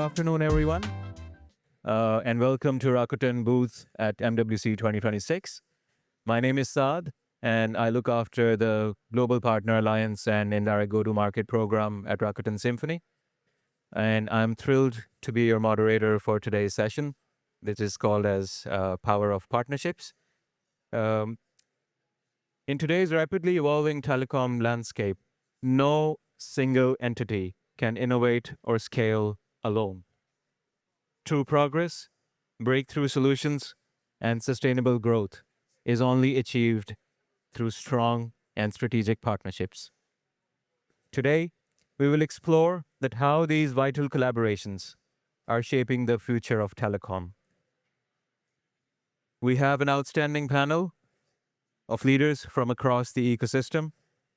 afternoon, everyone, and welcome to Rakuten Booth at MWC 2026. My name is Saad, and I look after the Global Partner Alliance and Indirect Go-to-Market program at Rakuten Symphony. And I'm thrilled to be your moderator for today's session. This is called as Power of Partnerships. Um, in today's rapidly evolving telecom landscape, no single entity can innovate or scale alone. True progress, breakthrough solutions, and sustainable growth is only achieved through strong and strategic partnerships. Today, we will explore that how these vital collaborations are shaping the future of telecom. We have an outstanding panel of leaders from across the ecosystem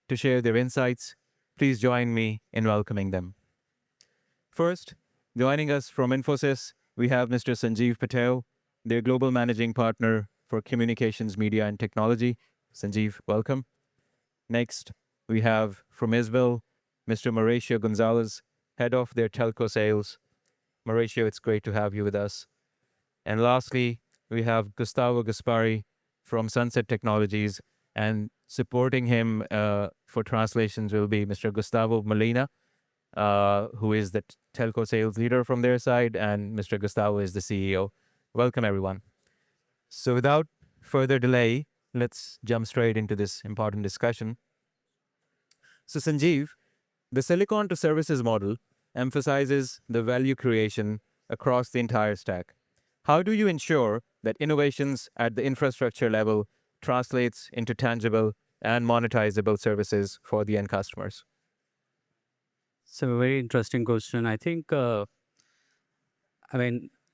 to share their insights. Please join me in welcoming them. First, joining us from Infosys, we have Mr. Sanjeev Patel, their global managing partner for communications, media, and technology. Sanjeev, welcome. Next, we have from Isbel, Mr. Mauricio Gonzalez, head of their telco sales. Mauricio, it's great to have you with us. And lastly, we have Gustavo Gaspari from Sunset Technologies, and supporting him for translations will be Mr. Gustavo Molina, who is the telco sales leader from their side, and Mr. Gustavo is the CEO. Welcome, everyone. So without further delay, let's jump straight into this important discussion. So Sanjeev, the silicon to services model emphasizes the value creation across the entire stack. How do you ensure that innovations at the infrastructure level translates into tangible and monetizable services for the end customers? It's a very interesting question.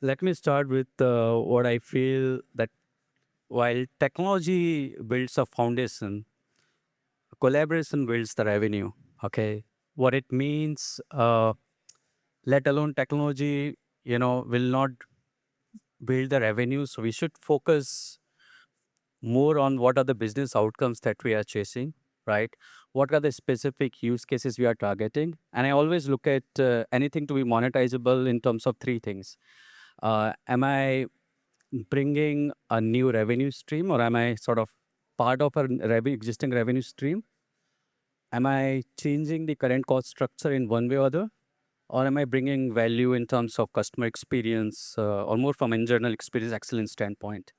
Let me start with what I feel that while technology builds a foundation, collaboration builds the revenue. Okay. What it means, let alone technology, will not build the revenue. So we should focus more on what are the business outcomes that we are chasing, right? What are the specific use cases we are targeting? And I always look at anything to be monetizable in terms of three things. Am I bringing a new revenue stream, or am I sort of part of a existing revenue stream? Am I changing the current cost structure in one way or other? Or am I bringing value in terms of customer experience or more from internal experience excellence standpoint?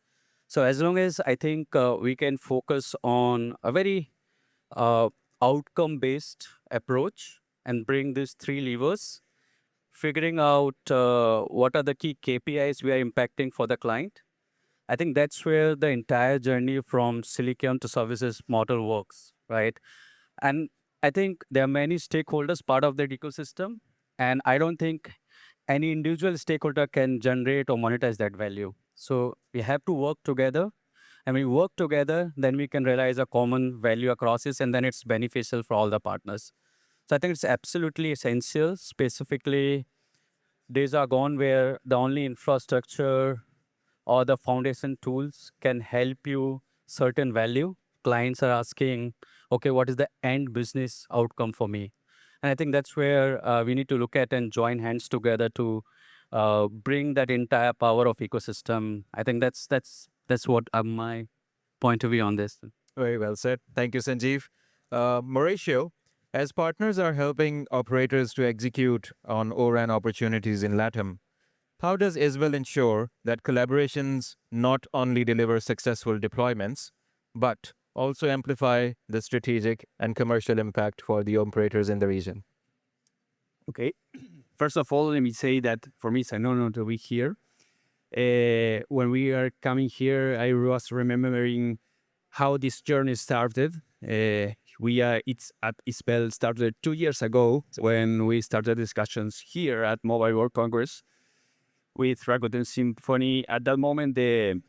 So as long as I think we can focus on a very outcome-based approach and bring these three levers, figuring out what are the key KPIs we are impacting for the client, I think that's where the entire journey from silicon to services model works, right? And I think there are many stakeholders part of that ecosystem, and I don't think any individual stakeholder can generate or monetize that value. So we have to work together. And when we work together, then we can realize a common value across it, and then it's beneficial for all the partners. So I think it's absolutely essential. Specifically, days are gone where the only infrastructure or the foundation tools can help you certain value. Clients are asking, okay, what is the end business outcome for me? And I think that's where we need to look at and join hands together to bring that entire power of ecosystem. I think that's what my point of view on this. Very well said. Thank you, Sanjeev. Mauricio, as partners are helping operators to execute on ORAN opportunities in LATAM, how does Isbel ensure that collaborations not only deliver successful deployments, but also amplify the strategic and commercial impact for the operators in the region? Okay. First of all, let me say that for me, it's an honor to be here. When we are coming here, I was remembering how this journey started. It's at Isbel started 2 years ago when we started discussions here at Mobile World Congress with Rakuten Symphony. At that moment, the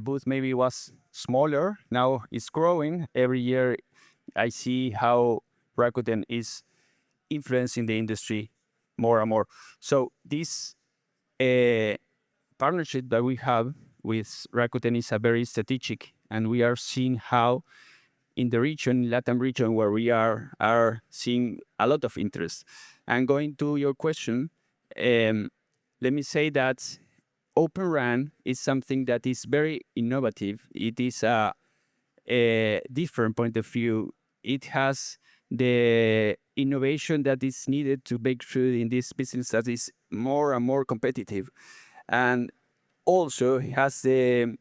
booth maybe was smaller. Now it's growing. Every year, I see how Rakuten is influencing the industry more and more. So this partnership that we have with Rakuten is a very strategic, and we are seeing how in the region, Latin region, where we are seeing a lot of interest. And going to your question, let me say that Open RAN is something that is very innovative. It is a different point of view. It has the innovation that is needed to break through in this business that is more and more competitive. And also has the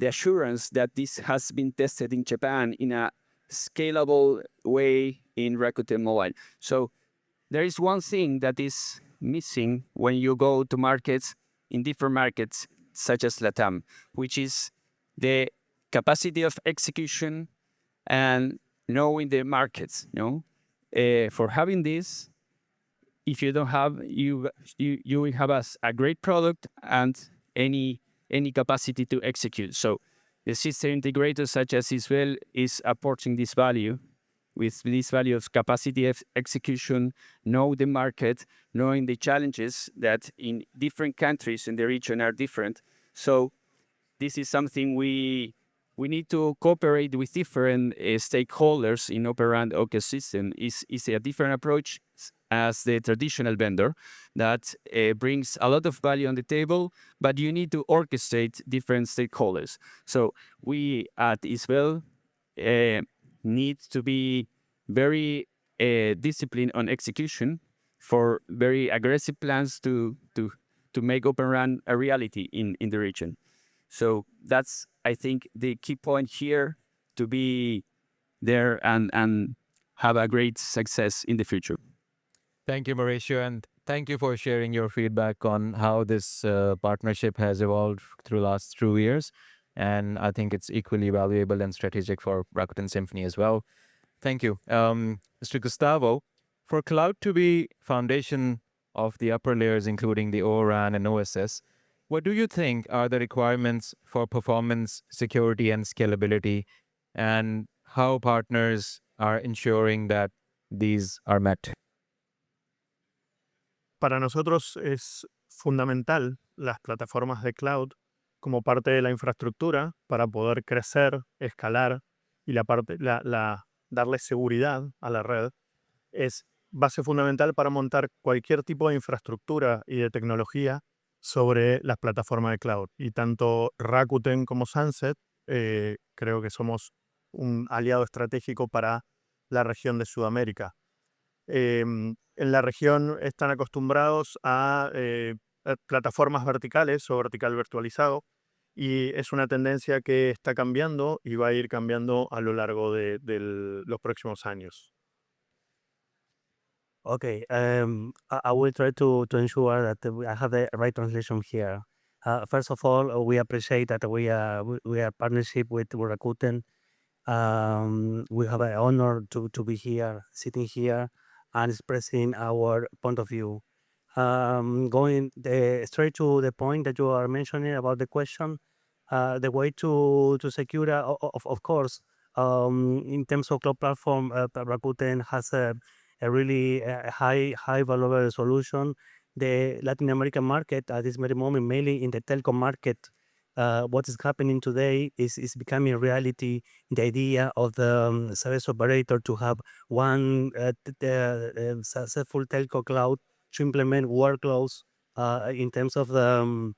assurance that this has been tested in Japan in a scalable way in Rakuten Mobile. So there is one thing that is missing when you go to markets in different markets, such as Latam, which is the capacity of execution and knowing the markets. For having this, if you don't have you will have a great product and any capacity to execute. So the system integrators such as Isbel is approaching this value with this value of capacity of execution, know the market, knowing the challenges that in different countries in the region are different. So this is something we need to cooperate with different stakeholders in Open RAN ecosystem. Is a different approach as the traditional vendor that brings a lot of value on the table, but you need to orchestrate different stakeholders. So we at Isbel need to be very disciplined on execution for very aggressive plans to make Open RAN a reality in the region. So that's, I think, the key point here to be there and have a great success in the future. Thank you, Mauricio, and thank you for sharing your feedback on how this partnership has evolved through last 2 years. And I think it's equally valuable and strategic for Rakuten Symphony as well. Thank you. Mr. Gustavo, for cloud to be foundation of the upper layers, including the ORAN and OSS, what do you think are the requirements for performance, security, and scalability, and how partners are ensuring that these are met? Para nosotros es fundamental las plataformas de cloud como parte de la infraestructura para poder crecer, escalar y darle seguridad a la red. Es base fundamental para montar cualquier tipo de infraestructura y de tecnología sobre las plataformas de cloud. Y tanto Rakuten como Sunset creo que somos un aliado estratégico para la región de Sudamérica. En la región están acostumbrados a plataformas verticales o vertical virtualizado, y es una tendencia que está cambiando y va a ir cambiando a lo largo de los próximos años. Okay, I will try to ensure that I have the right translation here. First of all, we appreciate that we are partnership with Rakuten. We have an honor to be here, sitting here, and expressing our point of view. Going straight to the point that you are mentioning about the question, the way to secure, of course, in terms of cloud platform, Rakuten has a really high valuable solution. The Latin American market at this very moment, mainly in the telco market, what is happening today is becoming a reality. The idea of the service operator to have one successful telco cloud to implement workloads in terms of the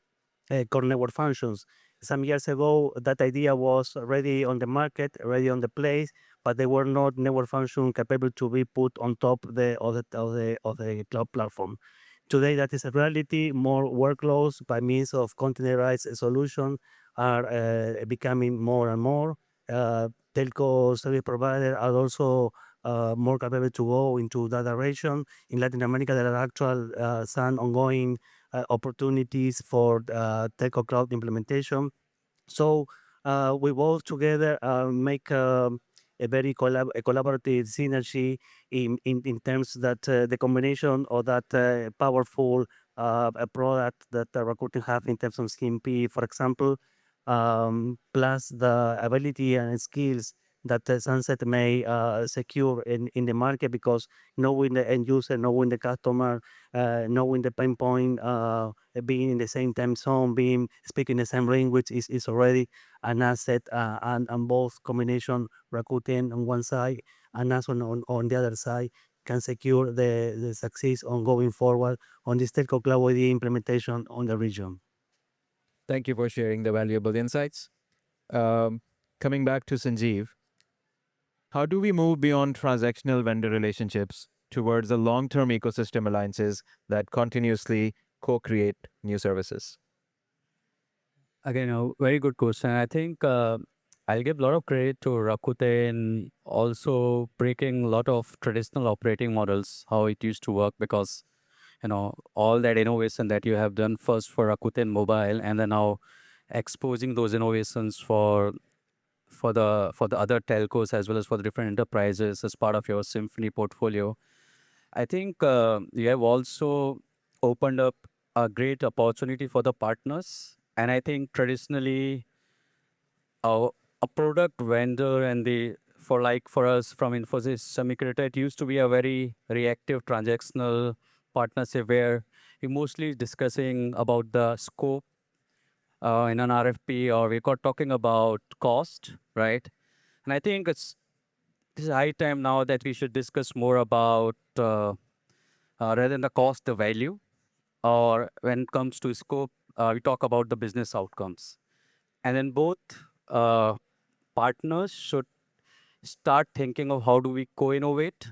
core network functions. Some years ago, that idea was already on the market, already on the place, but they were not network function capable to be put on top of the cloud platform. Today, that is a reality. More workloads by means of containerized solution are becoming more and more. Telco service providers are also more capable to go into that direction. In Latin America, there are actual some ongoing opportunities for telco cloud implementation. So we both together make a very collaborative synergy in terms that the combination of that powerful product that Rakuten have in terms of SKIMP, for example, plus the ability and skills that Sunset may secure in the market, because knowing the end user, knowing the customer, knowing the pain point, being in the same time zone, being speaking the same language is already an asset, and both combination Rakuten on one side and us on the other side can secure the success on going forward on this telco cloud ODA implementation on the region. Thank you for sharing the valuable insights. Coming back to Sanjeev, how do we move beyond transactional vendor relationships towards the long-term ecosystem alliances that continuously co-create new services? Again, a very good question. I think I'll give a lot of credit to Rakuten also breaking a lot of traditional operating models, how it used to work, because all that innovation that you have done first for Rakuten Mobile, and then now exposing those innovations for the other telcos as well as for the different enterprises as part of your Symphony portfolio. I think you have also opened up a great opportunity for the partners. And I think traditionally, a product vendor and for us from Infosys Semiconductor, it used to be a very reactive transactional partnership where we mostly discussing about the scope in an RFP, or we got talking about cost, right? And I think this is high time now that we should discuss more about rather than the cost, the value, or when it comes to scope, we talk about the business outcomes. And then both uh, partners should start thinking of how do we co-innovate,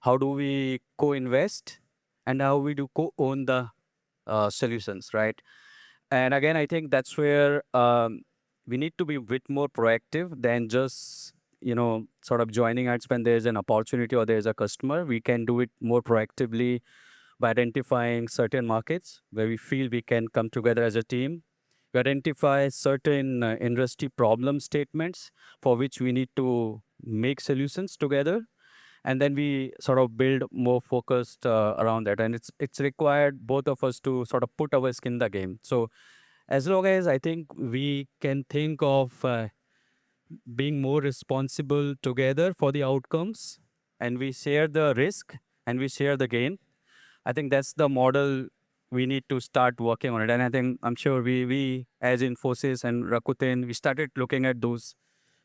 how do we co-invest, and how we do co-own the solutions, right? And again, I think that's where we need to be a bit more proactive than just sort of joining us when there's an opportunity or there's a customer. We can do it more proactively by identifying certain markets where we feel we can come together as a team. We identify certain industry problem statements for which we need to make solutions together, and then we sort of build more focused around that. And it's required both of us to sort of put our skin in the game. So as long as I think we can think of being more responsible together for the outcomes, and we share the risk and we share the gain, I think that's the model we need to start working on it. And I think I'm sure we as Infosys and Rakuten, we started looking at those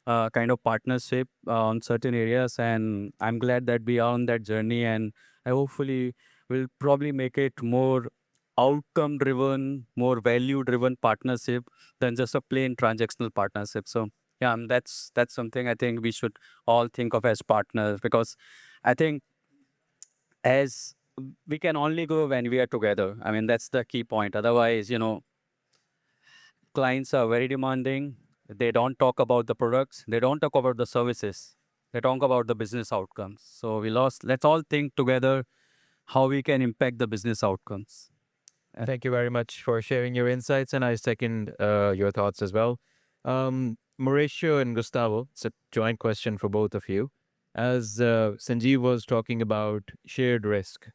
kind of partnership on certain areas, and I'm glad that we are on that journey. And I hopefully will probably make it more outcome driven, more value driven partnership than just a plain transactional partnership. So yeah, that's something I think we should all think of as partners, because I think as we can only go when we are together. I mean, that's the key point. Otherwise, clients are very demanding. They don't talk about the products. They don't talk about the services. They talk about the business outcomes. So let's all think together how we can impact the business outcomes. Thank you very much for sharing your insights, and I second your thoughts as well. Mauricio and Gustavo, it's a joint question for both of you. As Sanjeev was talking about shared risk,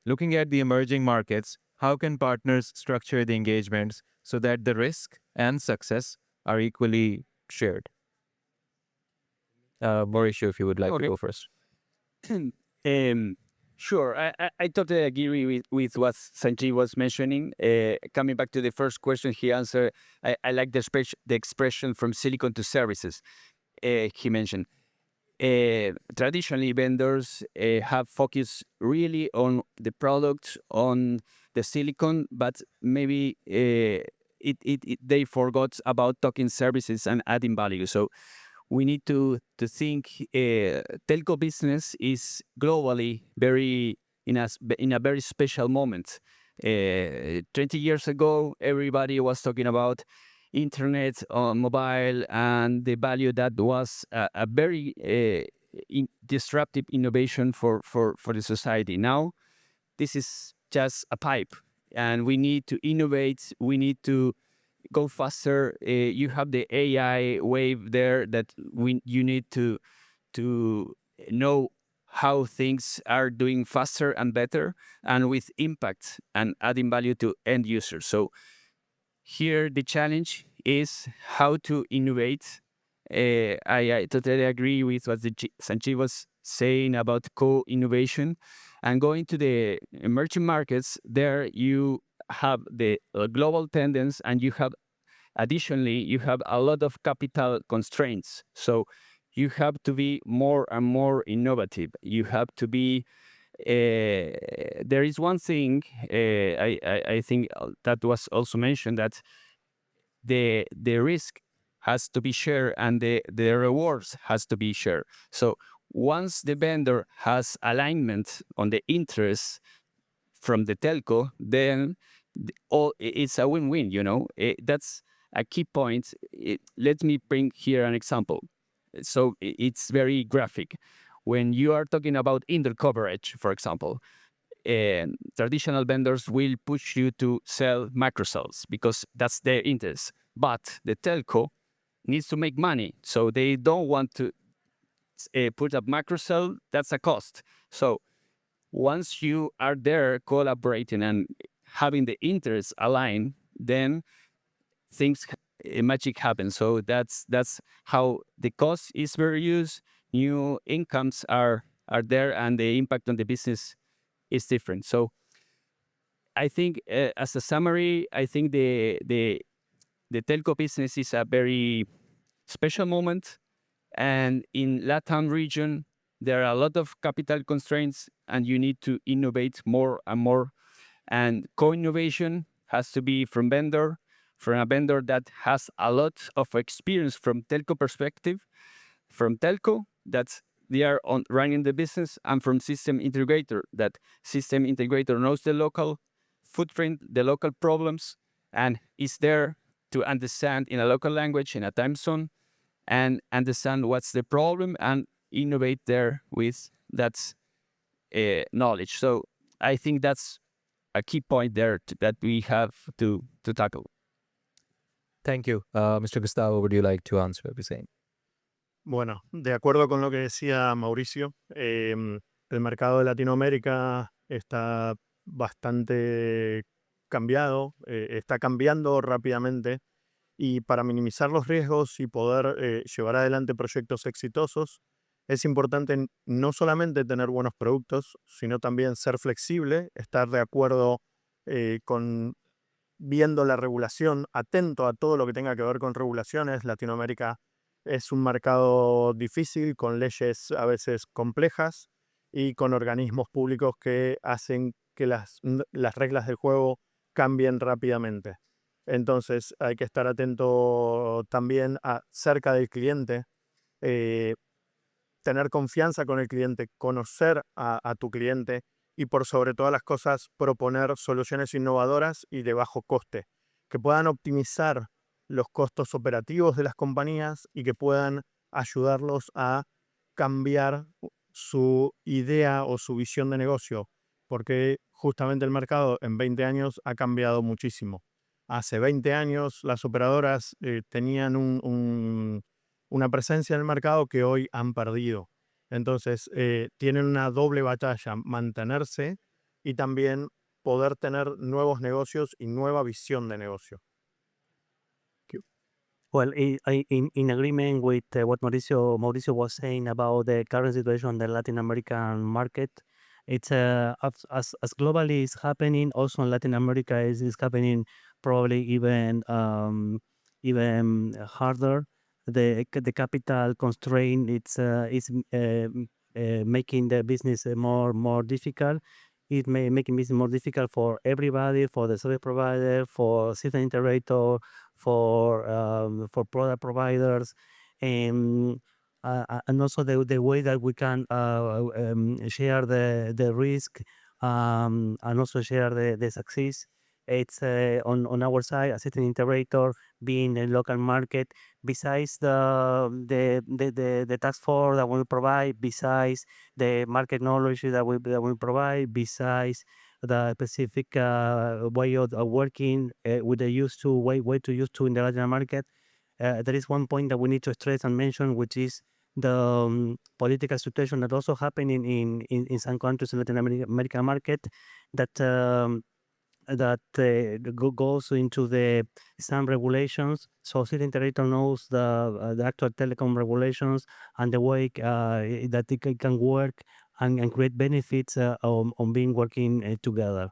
looking at the emerging markets, how can partners structure the engagements so that the risk and success are equally shared? Mauricio, if you would like to Okay. go first. Sure, I totally agree with what Sanjeev was mentioning. Coming back to the first question he answered, I like the expression from silicon to services he mentioned. Traditionally, vendors have focused really on the product, on the silicon, but maybe they forgot about talking services and adding value. So we need to think telco business is globally very in a very special moment. 20 years ago, everybody was talking about internet on mobile and the value that was a very disruptive innovation for the society. Now, this is just a pipe, and we need to innovate. We need to go faster. You have the AI wave there that you need to know how things are doing faster and better and with impact and adding value to end users. So here the challenge is how to innovate. I totally agree with what Sanjeev was saying about co-innovation. And going to the emerging markets, there you have the global tendency, and you have additionally you have a lot of capital constraints. So you have to be more and more innovative. You have to be. There is one thing I think that was also mentioned, that the risk has to be shared and the rewards has to be shared. So once the vendor has alignment on the interests from the telco, then it's a win-win. That's a key point. Let me bring here an example. So it's very graphic. When you are talking about indoor coverage, for example, traditional vendors will push you to sell macrocells because that's their interest. But the telco needs to make money, so they don't want to put up macrocell. That's a cost. So once you are there collaborating and having the interests aligned, then magic happens. So that's how the cost is reduced, new incomes are there, and the impact on the business is different. So I think, as a summary, I think the telco business is a very special moment, and in Latam region there are a lot of capital constraints, and you need to innovate more and more. And co-innovation has to be from a vendor that has a lot of experience from telco perspective, from telco that they are on running the business, and from system integrator that system integrator knows the local footprint, the local problems, and is there to understand in a local language, in a time zone, and understand what's the problem and innovate there with that knowledge. So I think that's a key point there that we have to tackle. Thank you. Mr. Gustavo, would you like to answer the same? Bueno, de acuerdo con lo que decía Mauricio, el mercado de Latinoamérica está bastante cambiado, está cambiando rápidamente, y para minimizar los riesgos y poder llevar adelante proyectos exitosos, es importante no solamente tener buenos productos, sino también ser flexible, estar de acuerdo con viendo la regulación, atento a todo lo que tenga que ver con regulaciones. Latinoamérica es un mercado difícil, con leyes a veces complejas y con organismos públicos que hacen que las reglas del juego cambien rápidamente. Entonces hay que estar atento también cerca del cliente, tener confianza con el cliente, conocer a tu cliente y, por sobre todas las cosas, proponer soluciones innovadoras y de bajo coste, que puedan optimizar los costos operativos de las compañías y que puedan ayudarlos a cambiar su idea o su visión de negocio, porque justamente el mercado en 20 años ha cambiado muchísimo. Hace 20 años las operadoras tenían una presencia en el mercado que hoy han perdido. Entonces, tienen una doble batalla: mantenerse y también poder tener nuevos negocios y nueva visión de negocio. Well, in agreement with what Mauricio was saying about the current situation in the Latin American market, it's as globally is happening, also in Latin America is happening probably even harder. The capital constraint is making the business more difficult. It may making business more difficult for everybody, for the service provider, for system integrator, for product providers, and also the way that we can share the risk, and also share the success. It's on our side, a system integrator being a local market. Besides the task force that we provide, besides the market knowledge that we provide, besides the specific way of working with the way to use to in the Latin market, there is one point that we need to stress and mention, which is the political situation that also happening in some countries in Latin American market, that goes into the some regulations. So city integrator knows the actual telecom regulations and the way that it can work and create benefits on being working together.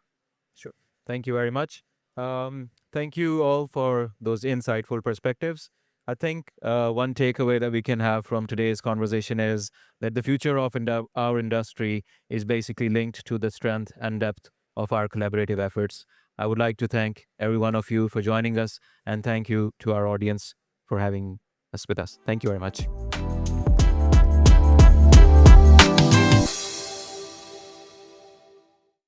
Sure. Thank you very much. Thank you all for those insightful perspectives. I think one takeaway that we can have from today's conversation is that the future of our industry is basically linked to the strength and depth of our collaborative efforts. I would like to thank every one of you for joining us, and thank you to our audience for having us with us. Thank you very much.